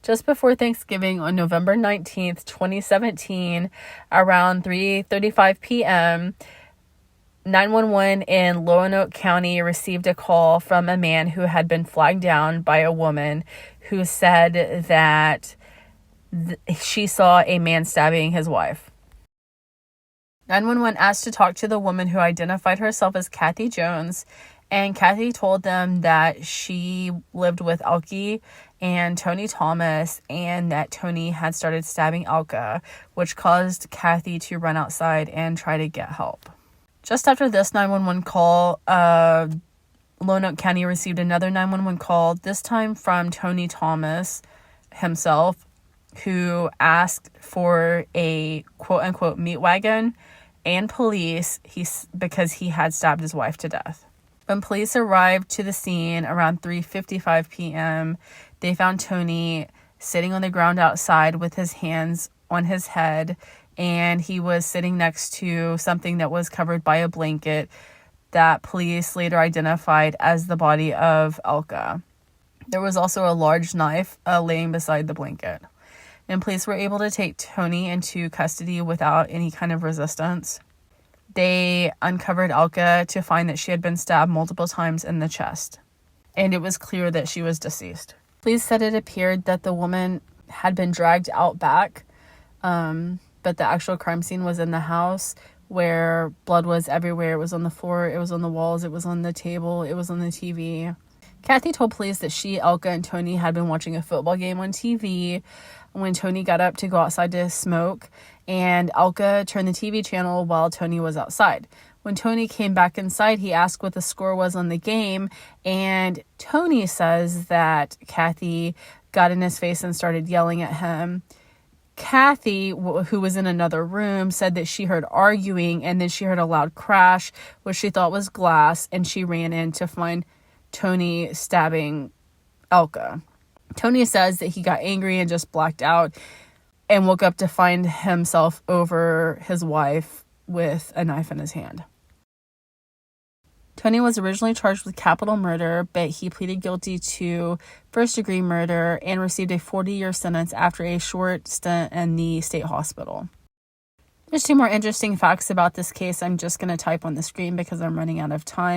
Just before Thanksgiving on November 19th, 2017, around 3:35 p.m., 911 in Lonoke County received a call from a man who had been flagged down by a woman who said that she saw a man stabbing his wife. 911 asked to talk to the woman who identified herself as Kathy Jones, and Kathy told them that she lived with Elke and Tony Thomas, and that Tony had started stabbing Elke, which caused Kathy to run outside and try to get help. Just after this 911 call, Lonoke County received another 911 call, this time from Tony Thomas himself, who asked for a quote-unquote meat wagon and police because he had stabbed his wife to death. When police arrived to the scene around 3:55 p.m., they found Tony sitting on the ground outside with his hands on his head, and he was sitting next to something that was covered by a blanket that police later identified as the body of Elke. There was also a large knife laying beside the blanket. And police were able to take Tony into custody without any kind of resistance. They uncovered Elke to find that she had been stabbed multiple times in the chest, and it was clear that she was deceased. Police said it appeared that the woman had been dragged out back, but the actual crime scene was in the house, where blood was everywhere. It was on the floor, it was on the walls, it was on the table, it was on the TV. Kathy told police that she, Elke, and Tony had been watching a football game on TV when Tony got up to go outside to smoke, and Elke turned the TV channel while Tony was outside. When Tony came back inside, he asked what the score was on the game, and Tony says that Kathy got in his face and started yelling at him. Kathy, who was in another room, said that she heard arguing, and then she heard a loud crash, which she thought was glass, and she ran in to find Tony stabbing Elke. Tony says that he got angry and just blacked out and woke up to find himself over his wife with a knife in his hand. Tony was originally charged with capital murder, but he pleaded guilty to first-degree murder and received a 40-year sentence after a short stint in the state hospital. There's two more interesting facts about this case I'm just going to type on the screen because I'm running out of time.